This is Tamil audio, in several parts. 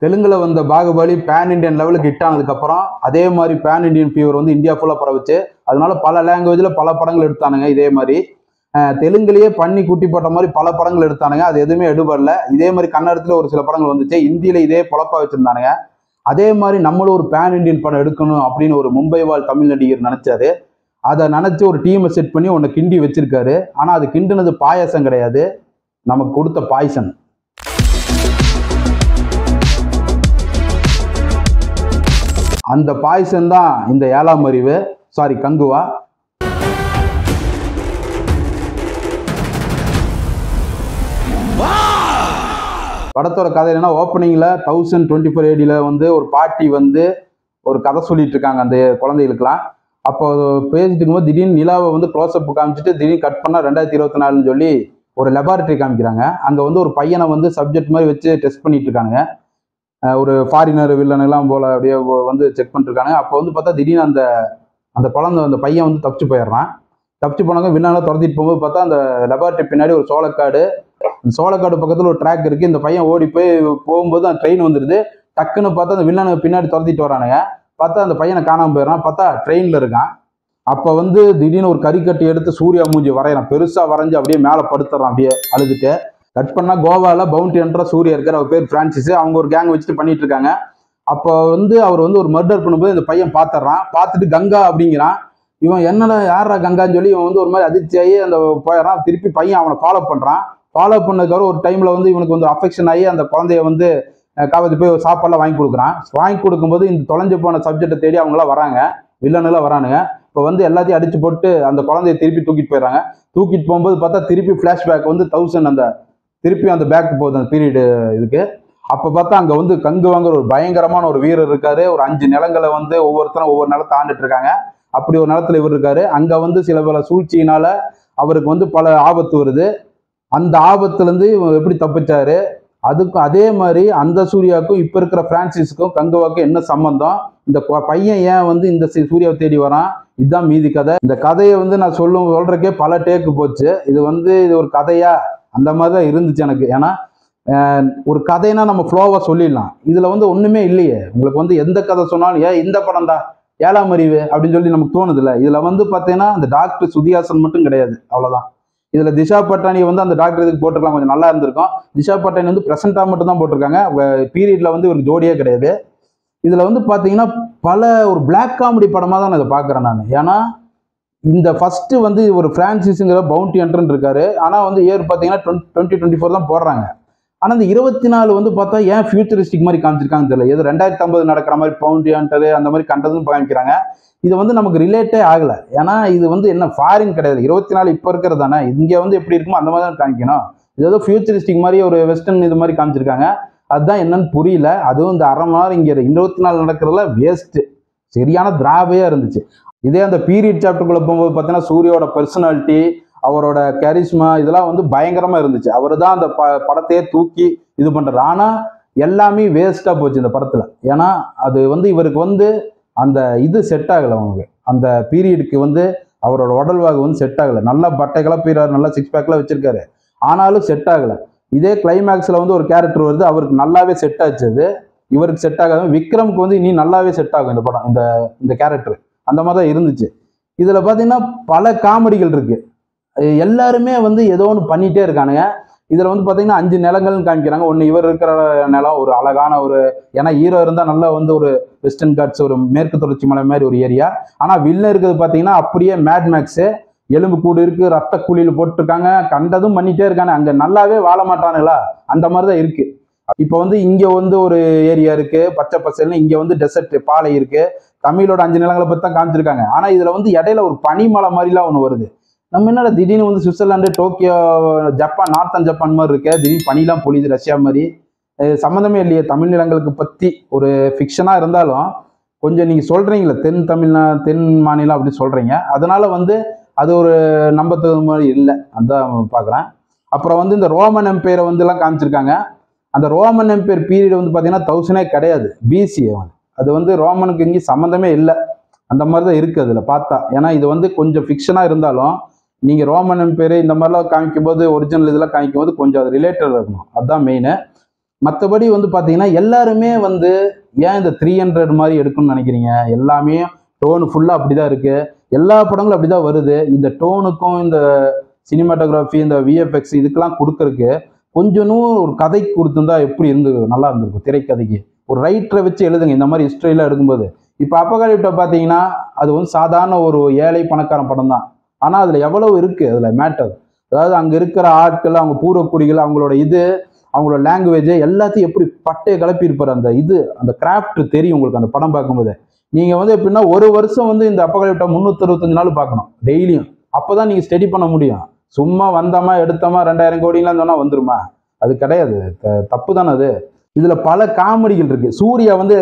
தெலுங்குல வந்த பாகுபலி பேன் இண்டியன் லெவலுக்கு ஹிட் ஆனதுக்கப்புறம் அதே மாதிரி பேன் இண்டியன் ஃபீவர் வந்து இந்தியா ஃபுல்லாக பரவுச்சு. அதனால பல லாங்குவேஜில் பல படங்கள் எடுத்தானுங்க. இதே மாதிரி தெலுங்குலேயே பண்ணி குட்டி போட்ட மாதிரி பல படங்கள் எடுத்தானுங்க. அது எதுவுமே எடுபடல. இதே மாதிரி கன்னடத்தில் ஒரு சில படங்கள் வந்துச்சு. இந்தியில இதே பொழப்பா வச்சிருந்தானுங்க. அதே மாதிரி நம்மளும் ஒரு பேன் இண்டியன் படம் எடுக்கணும் அப்படின்னு ஒரு மும்பை வாழ் தமிழ் நடிகர் நினைச்சாரு. அதை நினைச்சு ஒரு டீமை செட் பண்ணி ஒன்று கிண்டி வச்சிருக்காரு. ஆனால் அது கிண்டுனது பாயசம் கிடையாது, நமக்கு கொடுத்த பாய்சன். அந்த பாய்சன் தான் இந்த ஏழாம் அறிவு, சாரி கங்குவா. படத்தோட கதை என்னன்னா, ஓப்பனிங்ல 1024 AD வந்து ஒரு பாட்டி வந்து ஒரு கதை சொல்லிட்டு இருக்காங்க அந்த குழந்தைகளுக்குலாம். அப்போ பேசிட்டு இருக்கும்போது திடீர்னு நிலாவை வந்து க்ளோஸ்அப் காமிச்சிட்டு திடீர்னு கட் பண்ணா 2024 சொல்லி ஒரு லெபார்டரி காமிக்கிறாங்க. அங்க வந்து ஒரு பையனை வந்து சப்ஜெக்ட் மாதிரி வச்சு டெஸ்ட் பண்ணிட்டு இருக்காங்க. ஒரு ஃபாரினர் வில்லன் எல்லாம் போல அப்படியே வந்து செக் பண்ணிட்டு இருக்காங்க. அப்போ வந்து பார்த்தா திடீர்னு அந்த குழந்தை அந்த பையன் வந்து தப்பிச்சு போயிடுறான். தப்பிச்சு போனாங்க. வில்லனை துரத்திட்டு போகும்போது பார்த்தா அந்த லெபார்டரி பின்னாடி ஒரு சோளக்காடு, அந்த சோளக்காடு பக்கத்தில் ஒரு ட்ராக் இருக்கு. இந்த பையன் ஓடி போய் போகும்போது அந்த ட்ரெயின் வந்துடுது. டக்குன்னு பார்த்தா அந்த வில்லனை பின்னாடி துரத்திட்டு வரானுங்க. பார்த்தா அந்த பையனை காணாமல் போயிடறான். பார்த்தா ட்ரெயினில் இருக்கான். அப்போ வந்து திடீர்னு ஒரு கறிக்கட்டி எடுத்து சூர்யா மூஞ்சி வரைகிறான். பெருசாக வரைஞ்சி அப்படியே மேலே படுத்துறான் அப்படியே அழுதுட்டு. கட் பண்ணா கோவாவில் பவுண்டி என்ற சூர்யா இருக்கார். அவர் பேர் பிரான்சிஸ். அவங்க ஒரு கேங் வச்சுட்டு பண்ணிட்டு இருக்காங்க. அப்போ வந்து அவர் வந்து ஒரு மர்டர் பண்ணும்போது இந்த பையன் பார்த்துட்றான். பார்த்துட்டு கங்கா அப்படிங்கிறான். இவன் என்னடா யாரா கங்கான்னு சொல்லி இவன் வந்து ஒரு மாதிரி அதிர்ச்சியாகி அந்த போயிடறான். திருப்பி பையன் அவனை ஃபாலோ பண்ணுறான். ஃபாலோ பண்ணதுக்காக ஒரு டைமில் வந்து இவனுக்கு வந்து அஃபெக்ஷன் ஆகி அந்த குழந்தைய வந்து காவத்து போய் ஒரு சாப்பாடுலாம் வாங்கி கொடுக்குறான். வாங்கி கொடுக்கும்போது இந்த தொலைஞ்சு போன சப்ஜெக்டை தேடி அவங்களாம் வராங்க, வில்லனுலாம் வரானுங்க. இப்போ வந்து எல்லாத்தையும் அடிச்சு போட்டு அந்த குழந்தைய திருப்பி தூக்கிட்டு போயிடறாங்க. தூக்கிட்டு போகும்போது பார்த்தா திருப்பி ஃப்ளாஷ்பேக் வந்து 1000 அந்த திருப்பி அந்த பேக் போகுது அந்த பீரியடு இதுக்கு. அப்போ பார்த்தா அங்கே வந்து கங்குவாங்கிற ஒரு பயங்கரமான ஒரு வீரர் இருக்காரு. ஒரு 5 நிலங்களை வந்து ஒவ்வொருத்தரும் ஒவ்வொரு நிலத்தை ஆண்டுட்டு இருக்காங்க. அப்படி ஒரு நிலத்துல இவர் இருக்காரு. அங்கே வந்து சில பல சூழ்ச்சியினால அவருக்கு வந்து பல ஆபத்து வருது. அந்த ஆபத்துலேருந்து இவர் எப்படி தப்பிச்சாரு, அதுக்கும் அதே மாதிரி அந்த சூர்யாவுக்கும் இப்போ இருக்கிற பிரான்சிஸ்க்கும் கங்குவாக்கும் என்ன சம்பந்தம், இந்த பையன் ஏன் வந்து இந்த சூர்யாவை தேடி வரான், இதுதான் மீதி கதை. இந்த கதையை வந்து நான் சொல்றதுக்கே பல டேக்கு போச்சு. இது ஒரு கதையா அந்த மாதிரி தான் இருந்துச்சு எனக்கு. ஏன்னா ஒரு கதைனா நம்ம ஃப்ளோவாக சொல்லிடலாம். இதில் வந்து ஒன்றுமே இல்லையே. உங்களுக்கு வந்து எந்த கதை சொன்னாலும் ஏன் இந்த படம் தான் ஏழாம் அறிவு அப்படின்னு சொல்லி நமக்கு தோணுது இல்லை. இதில் வந்து பார்த்தீங்கன்னா அந்த டாக்டர் சுதிஹாசன் மட்டும் கிடையாது, அவ்வளோதான். இதில் திஷா பட்டானியை வந்து அந்த டாக்டர் இதுக்கு போட்டிருக்கலாம், கொஞ்சம் நல்லா இருந்திருக்கும். திஷா பட்டானி வந்து ப்ரெசென்ட்டாக மட்டும் தான் போட்டிருக்காங்க. பீரியடில் வந்து ஒரு ஜோடியே கிடையாது. இதில் வந்து பார்த்தீங்கன்னா பல ஒரு பிளாக் காமெடி படமாக தான் நான் இதை பார்க்குறேன் நான். ஏன்னா இந்த ஃபர்ஸ்ட் வந்து ஒரு பிரான்சிஸ்ங்கிற பவுண்டி ஹண்டர்னு இருக்காரு. ஆனால் வந்து இயர் பார்த்தீங்கன்னா 2024 தான் போடுறாங்க. ஆனால் இந்த 24 வந்து பார்த்தா ஏன் ஃபியூச்சரிஸ்டிக் மாதிரி காமிச்சிருக்காங்கன்னு தெரியல. ஏதோ 2050 நடக்கிற மாதிரி பவுண்டி ஹண்டர் அந்த மாதிரி கண்டதும் காமிக்கிறாங்க. இது வந்து நமக்கு ரிலேட்டே ஆகலை. ஏன்னா இது வந்து என்ன ஃபாரின் கிடையாது. 24 இப்போ இருக்கிறது தானே. இங்கே வந்து எப்படி இருக்குமோ அந்த மாதிரி தான் காமிக்கணும். இது ஏதோ ஃபியூச்சரிஸ்டிக் மாதிரி ஒரு வெஸ்டர்ன் இது மாதிரி காமிச்சிருக்காங்க. அதுதான் என்னன்னு புரியல. அதுவும் இந்த அரை மணி நேரம் இங்கே 24 நடக்கிறதுல வேஸ்ட்டு, சரியான திராவையாக இருந்துச்சு. இதே அந்த பீரியட் சாப்டருக்குள்ள போகும்போது பார்த்தீங்கன்னா சூர்யாவோட பர்சனாலிட்டி, அவரோட கரிஸ்மா இதெல்லாம் வந்து பயங்கரமாக இருந்துச்சு. அவர் தான் அந்த படத்தையே தூக்கி இது பண்ணுறாரு. ஆனால் எல்லாமே வேஸ்ட்டாக போச்சு இந்த படத்தில். ஏன்னா அது வந்து இவருக்கு வந்து அந்த இது செட் ஆகலை. அவங்களுக்கு அந்த பீரியடுக்கு வந்து அவரோட உடல்வாகு வந்து செட் ஆகலை. நல்லா பட்டைகளாக பீரார், நல்லா 6 பேக்கெலாம் வச்சிருக்காரு. ஆனாலும் செட் ஆகலை. இதே கிளைமேக்ஸில் வந்து ஒரு கேரக்டர் வருது, அவருக்கு நல்லாவே செட் ஆச்சு. அது இவருக்கு செட் ஆகாது. விக்ரமுக்கு வந்து இனி நல்லாவே செட் ஆகும் இந்த படம், இந்த கேரக்டர். அந்த மாதிரி தான் இருந்துச்சு. இதில் பார்த்தீங்கன்னா பல காமெடிகள் இருக்கு. எல்லாருமே வந்து ஏதோ ஒன்று பண்ணிகிட்டே இருக்கானுங்க. இதில் வந்து பார்த்தீங்கன்னா 5 நிலங்கள்னு காமிக்கிறாங்க. ஒன்று இவர் இருக்கிற நிலம், ஒரு அழகான ஒரு, ஏன்னா ஹீரோ இருந்தால் நல்லா வந்து ஒரு வெஸ்டர்ன் காட்ஸ், ஒரு மேற்கு தொடர்ச்சி மலை மாதிரி ஒரு ஏரியா. ஆனால் வில்ல இருக்கிறது பார்த்தீங்கன்னா அப்படியே மேட் மேக்ஸு, எலும்பு கூடு இருக்கு, ரத்த குழியில் போட்டிருக்காங்க, கண்டதும் பண்ணிகிட்டே இருக்காங்க. அங்கே நல்லாவே வாழ மாட்டானுங்களா, அந்த மாதிரி தான் இருக்கு. இப்போ வந்து இங்கே வந்து ஒரு ஏரியா இருக்கு பச்சை பசல்னு, இங்கே வந்து டெசர்ட் பாலை இருக்கு. தமிழோட 5 நிலங்களை பற்றி தான் காமிச்சிருக்காங்க. ஆனால் இதில் வந்து இடையில ஒரு பனிமலை மாதிரிலாம் ஒன்று வருது. நம்ம என்னடா திடீர்னு வந்து Switzerland, Tokyo, Japan, northern Japan மாதிரி இருக்கு, திடீர்னு பனிலாம் பொழியுது ரஷ்யா மாதிரி. சம்மந்தமே இல்லையே. தமிழ் நிலங்களுக்கு பற்றி ஒரு ஃபிக்ஷனாக இருந்தாலும் கொஞ்சம் நீங்கள் சொல்கிறீங்களே தென் மாநிலம் அப்படின்னு சொல்கிறீங்க. அதனால வந்து அது ஒரு நம்பத்தகுந்த மாதிரி இல்லை, அதான் பார்க்குறேன். அப்புறம் வந்து இந்த ரோமன் எம்பையரை வந்து எல்லாம் காமிச்சிருக்காங்க. அந்த ரோமன் எம்பையர் பீரியட் வந்து பார்த்தீங்கன்னா 1000 கிடையாது, பிசி. அது வந்து ரோமனுக்கு இங்கே சம்மந்தமே இல்லை. அந்த மாதிரி தான் இருக்குது அதில் பார்த்தா. ஏன்னா இது வந்து கொஞ்சம் ஃபிக்ஷனாக இருந்தாலும் நீங்கள் ரோமன் எம்பையர் இந்த மாதிரிலாம் காமிக்கும்போது, ஒரிஜினல் இதெல்லாம் காமிக்கும்போது கொஞ்சம் அது ரிலேட்டட் இருக்கணும், அதுதான் மெயின். மற்றபடி வந்து பார்த்தீங்கன்னா எல்லாருமே வந்து ஏன் இந்த 300 மாதிரி எடுக்கணும்னு நினைக்கிறீங்க? எல்லாமே டோனு ஃபுல்லாக அப்படிதான் இருக்கு. எல்லா படங்களும் அப்படிதான் வருது. இந்த டோனுக்கும் இந்த சினிமாட்டோகிராஃபி இந்த விஎஃப்எக்ஸ் இதுக்கெல்லாம் கொடுக்கறதுக்கு கொஞ்சம் ஒரு கதைக்கு கொடுத்துருந்தா எப்படி நல்லா இருந்திருக்கும் திரைக்கதைக்கு. ஒரு ரைட்டரை வச்சு எழுதுங்க இந்த மாதிரி ஹிஸ்டரியெல்லாம் எடுக்கும்போது. இப்போ அப்போகாலிப்டோ பார்த்தீங்கன்னா அது வந்து சாதாரண ஒரு ஏழை பணக்காரன் படம் தான். ஆனால் அதில் எவ்வளவு இருக்கு அதில் மேட்டர். அதாவது அங்கே இருக்கிற ஆட்கள், அவங்க பூர்வக்குடிகள், அவங்களோட அவங்களோட லாங்குவேஜ் எல்லாத்தையும் எப்படி பட்டையை கிளப்பி இருப்பார். அந்த கிராஃப்ட் தெரியும் உங்களுக்கு அந்த படம் பார்க்கும்போது. நீங்கள் வந்து எப்படின்னா ஒரு வருஷம் வந்து இந்த அப்போகாலிப்டோ 365 நாள் பார்க்கணும் டெய்லியும். அப்போதான் நீங்கள் ஸ்டடி பண்ண முடியும். சும்மா வந்தோமா எடுத்தோமா 2000 கோடிலாம் சொன்னா வந்துருமா? அது கிடையாது. தப்பு தானே அது. இதுல பல காமெடிகள் இருக்கு. சூர்யா வந்து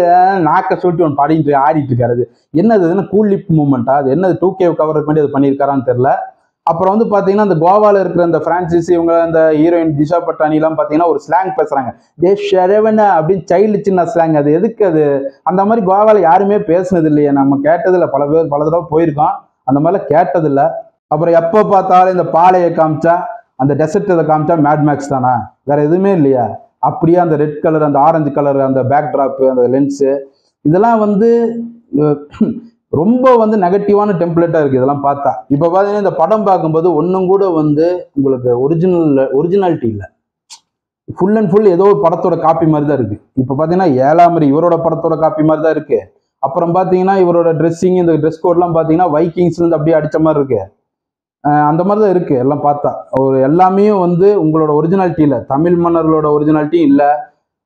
நாக்க சொல்லிட்டு ஒன்று பாடிட்டு ஆடிட்டு இருக்காரு. என்னது கூல் லிப் மூமெண்டா? அது என்னது 2K கவருக்கு வேண்டி அது பண்ணியிருக்காரான்னு தெரியல. அப்புறம் வந்து பாத்தீங்கன்னா இந்த கோவால இருக்கிற இந்த பிரான்சிஸ் இவங்க அந்த ஹீரோயின் திஷா பட்டானி எல்லாம் பாத்தீங்கன்னா ஒரு ஸ்லாங் பேசுறாங்க. டே ஷரவணா அப்படின்னு சைல்டு சின்ன ஸ்லாங். அது எதுக்கு அது? அந்த மாதிரி கோவால யாருமே பேசுனது இல்லையே. நம்ம கேட்டதில்லை. பல தடவை போயிருக்கோம். அந்த மாதிரிலாம் கேட்டதில்ல. அப்புறம் எப்போ பார்த்தாலும் இந்த பாலையை காமிச்சா அந்த டெசர்ட் இதை காமிச்சா மேட்மேக்ஸ் தானா? வேற எதுவுமே இல்லையா? அப்படியே அந்த ரெட் கலர், அந்த ஆரஞ்சு கலர், அந்த பேக் டிராப்பு, அந்த லென்ஸு இதெல்லாம் வந்து ரொம்ப வந்து நெகட்டிவான டெம்ப்ளேட்டா இருக்கு இதெல்லாம் பார்த்தா. இப்போ பார்த்தீங்கன்னா இந்த படம் பார்க்கும்போது ஒன்றும் கூட வந்து உங்களுக்கு ஒரிஜினாலிட்டி இல்லை. ஃபுல் அண்ட் ஃபுல் ஏதோ ஒரு படத்தோட காப்பி மாதிரி தான் இருக்கு. இப்போ பார்த்தீங்கன்னா ஏழாமரி இவரோட படத்தோட காப்பி மாதிரி தான் இருக்கு. அப்புறம் பார்த்தீங்கன்னா இவரோட ட்ரெஸ்ஸிங், இந்த ட்ரெஸ் கோட்லாம் பார்த்தீங்கன்னா வைக்கிங்ஸ்லேருந்து அப்படியே அடிச்ச மாதிரி இருக்கு. அந்த மாதிரி தான் இருக்கு எல்லாம் பார்த்தா. ஒரு எல்லாமே வந்து உங்களோட ஒரிஜினாலிட்டி இல்லை. தமிழ் மன்னர்களோட ஒரிஜினாலிட்டியும் இல்லை,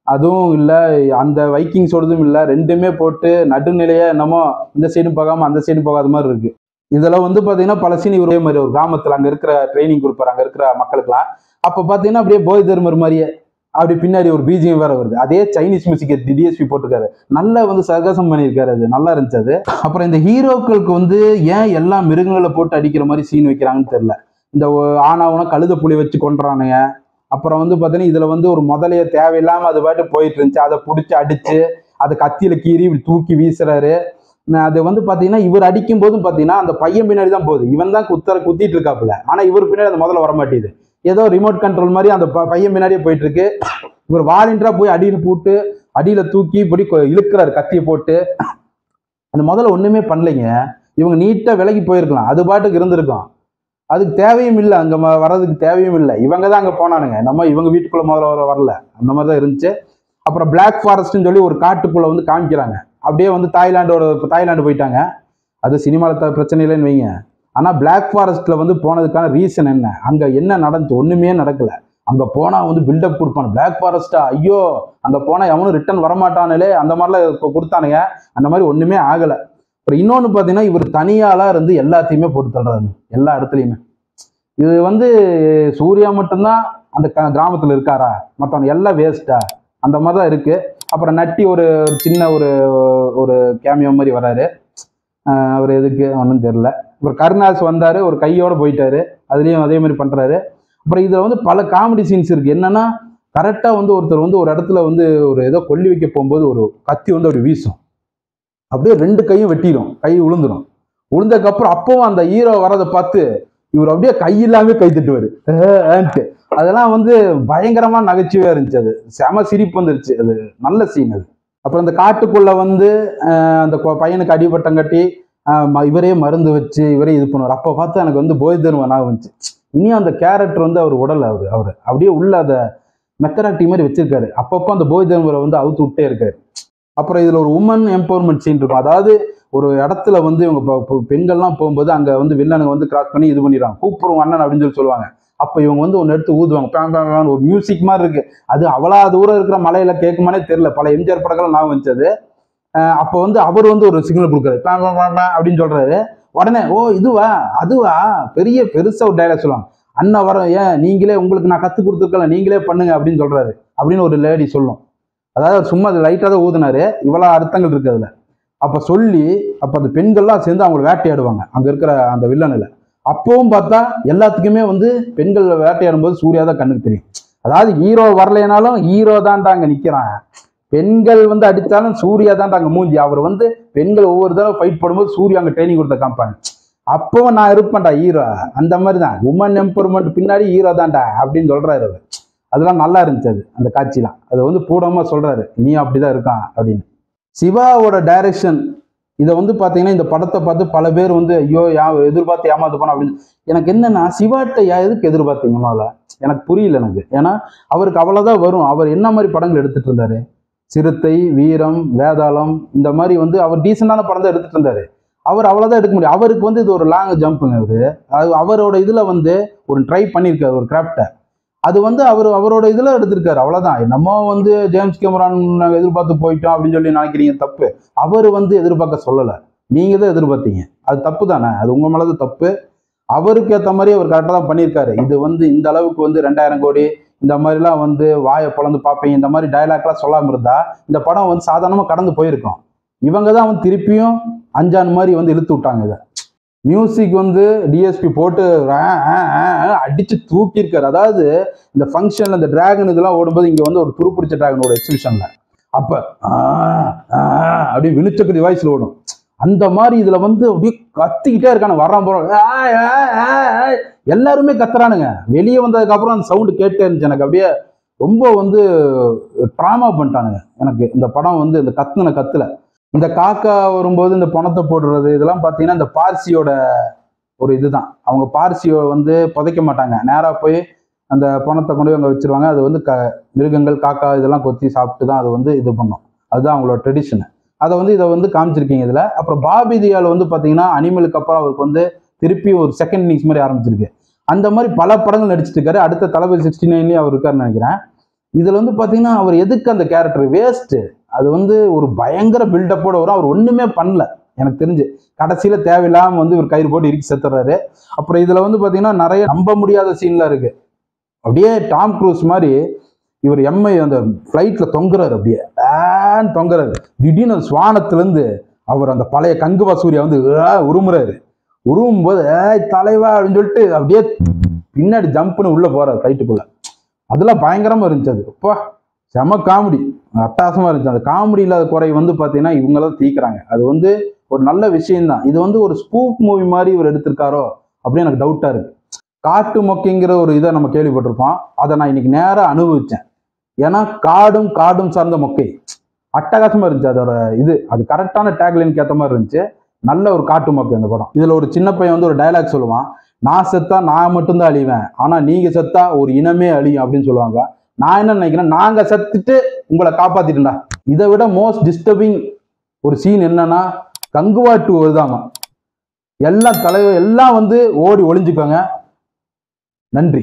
அதுவும் இல்லை, அந்த வைக்கிங்ஸோடதும் இல்லை. ரெண்டுமே போட்டு நடுநிலையா என்னமோ இந்த சைடும் போகாம அந்த சைடும் போகாத மாதிரி இருக்கு. இதெல்லாம் வந்து பார்த்தீங்கன்னா பல சீன் ஒரே மாதிரி ஒரு கிராமத்தில் அங்கே இருக்கிற ட்ரைனிங் கொடுப்பாரு அங்கே இருக்கிற மக்களுக்குலாம். அப்போ பார்த்தீங்கன்னா அப்படியே போய் தர்மர் மாதிரியே அப்படி பின்னாடி ஒரு பிஜிஎம் வேற வருது. அதே சைனீஸ் மியூசிக் டிஎஸ்பி போட்டிருக்காரு. நல்லா வந்து சகசம் பண்ணியிருக்காரு. அது நல்லா இருந்துச்சு அது. அப்புறம் இந்த ஹீரோக்களுக்கு வந்து ஏன் எல்லா மிருகங்களை போட்டு அடிக்கிற மாதிரி சீன் வைக்கிறாங்கன்னு தெரியல. இந்த ஆனாவுனா கழுத புலி வச்சு கொண்டுறானுங்க. அப்புறம் வந்து பார்த்தீங்கன்னா இதுல வந்து ஒரு முதலைய தேவையில்லாம அது பாட்டு போயிட்டு இருந்துச்சு. அதை பிடிச்சி அடிச்சு அதை கத்தியில கீறி இப்படி தூக்கி வீசுறாரு. அது வந்து பாத்தீங்கன்னா இவர் அடிக்கும் போதும் பாத்தீங்கன்னா அந்த பையன் பின்னாடி தான் போகுது. இவன் தான் குத்திட்டு இருக்காப்புல. ஆனா இவர் பின்னாடி அந்த முதல்ல வரமாட்டேது. ஏதோ ரிமோட் கண்ட்ரோல் மாதிரி அந்த பையன் பின்னாடியே போயிட்டு இருக்கு. இவர் வாலண்டியரா போய் அடியில போட்டு அடியில தூக்கி இப்படி இழுக்கிறாரு கத்தியை போட்டு. அந்த முதல்ல ஒண்ணுமே பண்ணலைங்க. இவங்க நீட்டா விலகி போயிருக்கலாம். அது பாட்டுக்கு இருந்திருக்கும். அதுக்கு தேவையும் இல்லை. அங்க வர்றதுக்கு தேவையும் இல்லை. இவங்க தான் அங்க போனானுங்க. இவங்க வீட்டுக்குள்ள முதல்ல வரல. அந்த மாதிரி தான் இருந்துச்சு. அப்புறம் பிளாக் ஃபாரஸ்ட்னு சொல்லி ஒரு காட்டுக்குள்ள வந்து காமிக்கிறாங்க. அப்படியே வந்து தாய்லாந்து போயிட்டாங்க. அது சினிமாவில் பிரச்சனை இல்லைன்னு வைங்க. ஆனால் பிளாக் ஃபாரஸ்ட்ல வந்து போனதுக்கான ரீசன் என்ன? அங்கே என்ன நடந்துச்சு? ஒன்றுமே நடக்கலை. அங்கே போனால் வந்து பில்டப் கொடுப்பானு. பிளாக் ஃபாரஸ்டா ஐயோ அங்கே போனால் எவனும் ரிட்டர்ன் வரமாட்டானுலே அந்த மாதிரிலாம் கொடுத்தானுங்க. அந்த மாதிரி ஒன்றுமே ஆகலை. அப்புறம் இன்னொன்று பார்த்தீங்கன்னா இவர் தனியாளாக இருந்து எல்லாத்தையுமே போட்டு தள்ளுறாரு எல்லா இடத்துலையுமே. இது வந்து சூர்யா மட்டும்தான் அந்த கிராமத்தில் இருக்காரா? மற்றவங்க எல்லாம் வேஸ்டா? அந்த மாதிரி தான் இருக்கு. அப்புறம் நட்டி ஒரு சின்ன ஒரு கேமியோ மாதிரி வராரு. அவர் எதுக்கு ஒன்றும் தெரியல. அப்புறம் கருணாஸ் வந்தாரு, ஒரு கையோட போயிட்டாரு. அதுலேயும் அதே மாதிரி பண்றாரு. அப்புறம் இதுல வந்து பல காமெடி சீன்ஸ் இருக்கு. என்னன்னா கரெக்டா வந்து ஒருத்தர் வந்து ஒரு இடத்துல வந்து ஒரு ஏதோ கொல்லி வைக்க போகும்போது ஒரு கத்தி வந்து அப்படி வீசும். அப்படியே 2 கையும் வெட்டிடும். கை விழுந்துடும். விழுந்ததுக்கப்புறம் அப்பவும் அந்த ஹீரோ வரதை பார்த்து இவர் அப்படியே கையில்லாமே கை தட்டுவாரு. அதெல்லாம் வந்து பயங்கரமா நகைச்சுவையா இருந்துச்சு. அது செம சிரிப்பு வந்துருச்சு. அது நல்ல சீன் அது. அப்புறம் இந்த காட்டுக்குள்ள வந்து அந்த பையனுக்கு அடிபட்டம் கட்டி இவரே மருந்து வச்சு இவரே இது பண்ணுவார். அப்போ பார்த்து எனக்கு வந்து போய் தருவன் வந்துச்சு. இனியும் அந்த கேரக்டர் வந்து அவர் உடல் அவர் அப்படியே உள்ள அதை மெத்தராட்டி மாதிரி வச்சிருக்காரு. அப்பப்போ அந்த போய் தர்மரை வந்து அவுத்து விட்டே இருக்காரு. அப்புறம் இதுல ஒரு உமன் எம்பவர்மெண்ட் சீன் இருக்கும். அதாவது ஒரு இடத்துல வந்து இவங்க பெண்கள்லாம் போகும்போது அங்க வந்து வில்லனுங்க வந்து கிராஸ் பண்ணி இது பண்ணிடுவாங்க. கூப்பிடுவோம் அண்ணன் அப்படின்னு சொல்லி சொல்லுவாங்க. அப்ப இவங்க வந்து ஒன்னு எடுத்து ஊதுவாங்க. ஒரு மியூசிக் மாதிரி இருக்கு. அது அவ்வளோ தூரம் இருக்கிற மலையில கேட்குமானே தெரியல. பல எம்ஜிஆர் படங்கள் நான் வச்சது. அப்போ வந்து அவர் வந்து ஒரு சிக்னல் கொடுக்குறாரு அப்படின்னு சொல்றாரு. உடனே ஓ இதுவா அதுவா பெருசா ஒரு டைலாக் சொல்லுவாங்க. அண்ணன் வர ஏன் நீங்களே உங்களுக்கு நான் கத்து கொடுத்துருக்கல நீங்களே பண்ணுங்க அப்படின்னு சொல்றாரு. அப்படின்னு ஒரு லேடி சொல்லும். அதாவது சும்மா அது லைட்டாக தான் ஊதுனாரு. இவ்வளோ அர்த்தங்கள் இருக்கு அதுல. அப்ப சொல்லி அப்ப அந்த பெண்கள்லாம் சேர்ந்து அவங்களை வேட்டையாடுவாங்க அங்க இருக்கிற அந்த வில்லனில். அப்பவும் பார்த்தா எல்லாத்துக்குமே வந்து பெண்கள் வேட்டையாடும் போது சூர்யா தான் கண்ணுக்கு தெரியும். அதாவது ஹீரோ வரலைனாலும் ஹீரோ தான்டா அங்க நிக்கிறான். பெண்கள் வந்து அடித்தாலும் சூர்யா தான்டா அங்க மூஞ்சி. அவர் வந்து பெண்கள் ஒவ்வொரு தடவை ஃபைட் போடும்போது சூர்யா அங்க ட்ரைனிங் கொடுத்த காமிப்பாங்க. அப்பவும் நான் இருப்பேன்டா ஹீரோ. அந்த மாதிரி தான் உமன் எம்பவர்மெண்ட் பின்னாடி ஹீரோ தான்டா அப்படின்னு சொல்றாரு. அதெல்லாம் நல்லா இருந்துச்சு. அது அந்த காட்சிலாம் அதை வந்து பூடமா சொல்றாரு, நீ அப்படிதான் இருக்கான் அப்படின்னு. சிவாவோட டைரக்ஷன் இதை வந்து பாத்தீங்கன்னா இந்த படத்தை பார்த்து பல பேர் வந்து ஐயோ எதிர்பார்த்து ஏமாத்து போனோம் அப்படின்னு. எனக்கு என்னன்னா சிவாட்ட எதுக்கு எதிர்பார்த்தீங்க முதல்ல எனக்கு புரியல எனக்கு. ஏன்னா அவருக்கு அவ்வளவுதான் வரும். அவர் என்ன மாதிரி படங்கள் எடுத்துட்டு இருந்தாரு? சிறுத்தை, வீரம், வேதாளம், இந்த மாதிரி வந்து அவர் டீசெண்டான படம் தான் எடுத்துட்டு இருந்தாரு. அவர் அவ்வளவுதான் எடுக்க முடியும். அவருக்கு வந்து இது ஒரு லாங் ஜம்புங்க. அவரோட இதுல வந்து ஒரு ட்ரை பண்ணியிருக்காரு ஒரு கிராஃப்டை. அது வந்து அவரோட இதுல எடுத்திருக்காரு, அவ்வளவுதான். நம்ம வந்து ஜேம்ஸ் கேமரான் எதிர்பார்த்து போயிட்டோம் அப்படின்னு சொல்லி நினைக்கிறீங்க, தப்பு. அவர் வந்து எதிர்பார்க்க சொல்லலை, நீங்க தான் எதிர்பார்த்தீங்க. அது தப்பு தானே, அது உங்க மேலது தப்பு. அவருக்கு ஏற்ற மாதிரி அவர் கரெக்டாக தான் பண்ணியிருக்காரு. இது வந்து இந்த அளவுக்கு வந்து 2000 கோடி இந்த மாதிரிலாம் வந்து வாயை பிளந்து பார்ப்பீங்க இந்த மாதிரி டைலாக்லாம் சொல்லாமல் இருந்தா இந்த படம் வந்து சாதாரணமாக கடந்து போயிருக்கோம். இவங்க தான் வந்து திருப்பியும் அஞ்சான் மாதிரி வந்து இழுத்து விட்டாங்க. இதை மியூசிக் வந்து டிஎஸ்பி போட்டு அடிச்சு தூக்கியிருக்காரு. அதாவது இந்த ஃபங்க்ஷன்ல இந்த டிராகன் இதெல்லாம் ஓடும்போது இங்க வந்து ஒரு துருப்பிடிச்ச டிராகனோட எக்ஸிபிஷன்ல அப்ப அப்படியே விழுச்சக்கடி வாய்ஸ்ல ஓடும். அந்த மாதிரி இதுல வந்து அப்படியே கத்திக்கிட்டே இருக்கானு, வர்றான் போறோம் எல்லாருமே கத்துறானுங்க. வெளியே வந்ததுக்கு அப்புறம் அந்த சவுண்டு கேட்டே இருந்துச்சு. எனக்கு அப்படியே ரொம்ப வந்து ட்ராமா பண்ணிட்டானுங்க. எனக்கு இந்த படம் வந்து இந்த கத்துல இந்த காக்கா வரும்போது இந்த பணத்தை போடுறது இதெல்லாம் பார்த்தீங்கன்னா இந்த பார்சியோட ஒரு இதுதான். அவங்க பார்சியோ வந்து புதைக்க மாட்டாங்க, நேராக போய் அந்த பணத்தை கொண்டு போய் அங்கே வச்சிருவாங்க. அது வந்து மிருகங்கள் காக்கா இதெல்லாம் கொத்தி சாப்பிட்டு தான் அது வந்து இது பண்ணும். அதுதான் அவங்களோட ட்ரெடிஷனு. அதை வந்து இதை வந்து காமிச்சிருக்கீங்க இதில். அப்புறம் பாபி தியால் வந்து பார்த்தீங்கன்னா அனிமலுக்கு அப்புறம் அவருக்கு வந்து திருப்பி ஒரு செகண்ட் இன்னிங்ஸ் மாதிரி ஆரம்பிச்சிருக்கு. அந்த மாதிரி பல படங்கள் நடிச்சிட்டு இருக்காரு. அடுத்த தளபதி 69 அவர் இருக்காருன்னு நினைக்கிறேன். இதுல வந்து பாத்தீங்கன்னா அவர் எதுக்கு அந்த கேரக்டர் வேஸ்ட். அது வந்து ஒரு பயங்கர பில்டப்போட வரும். அவர் ஒண்ணுமே பண்ணல எனக்கு தெரிஞ்சு. கடைசியில தேவையில்லாம வந்து இவர் கயிறு போட்டு இறுக்கி செத்துறாரு. அப்புறம் இதுல வந்து பாத்தீங்கன்னா நிறைய நம்ப முடியாத சீன்லாம் இருக்கு. அப்படியே டாம் க்ரூஸ் மாதிரி இவர் எம்ஐ அந்த ஃபிளைட்ல தொங்குறாரு, அப்படியே தொங்குறாரு. திடீர்னு ஸ்வானத்துல இருந்து அவர் அந்த பழைய கங்குவா சூர்யா வந்து உருமுறாரு. உருவும் போது தலைவா அப்படின்னு சொல்லிட்டு அப்படியே பின்னாடி ஜம்ப்னு உள்ள போறாரு ஃபிளைட்டுக்குள்ள. அதெல்லாம் பயங்கரமா இருந்துச்சு. அது அப்பா செம காமெடி, அட்டகாசமா இருந்துச்சு. அந்த காமெடி இல்லாத குறை வந்து பாத்தீங்கன்னா இவங்கதான் தீக்குறாங்க. அது வந்து ஒரு நல்ல விஷயம்தான். இது வந்து ஒரு ஸ்பூஃப் மூவி மாதிரி இவர் எடுத்திருக்காரோ அப்படின்னு எனக்கு டவுட்டா இருக்கு. காட்டு மொக்கைங்கிற ஒரு இதை நம்ம கேள்விப்பட்டிருப்போம். அதை நான் இன்னைக்கு நேரா அனுபவிச்சேன். ஏன்னா காடும் சார்ந்த மொக்கை அட்டகாசமா இருந்துச்சு. அதோட இது அது கரெக்டான டேக்லைனுக்கு ஏற்ற மாதிரி இருந்துச்சு. நல்ல ஒரு காட்டு மொக்கை அந்த படம். இதுல ஒரு சின்ன பையன் வந்து ஒரு டைலாக் சொல்லுவான், நான் செத்தா நான் மட்டும்தான் அழிவேன், ஆனா நீங்க செத்தா ஒரு இனமே அழியும் அப்படின்னு சொல்லுவாங்க. நான் என்ன நினைக்கிறேன், நாங்க செத்துட்டு உங்களை காப்பாத்திட்டா. இதை விட மோஸ்ட் டிஸ்டர்பிங் ஒரு சீன் என்னன்னா கங்குவா 2 வருதாமா. எல்லாம் தலைவர் எல்லாம் வந்து ஓடி ஒளிஞ்சுக்கோங்க. நன்றி.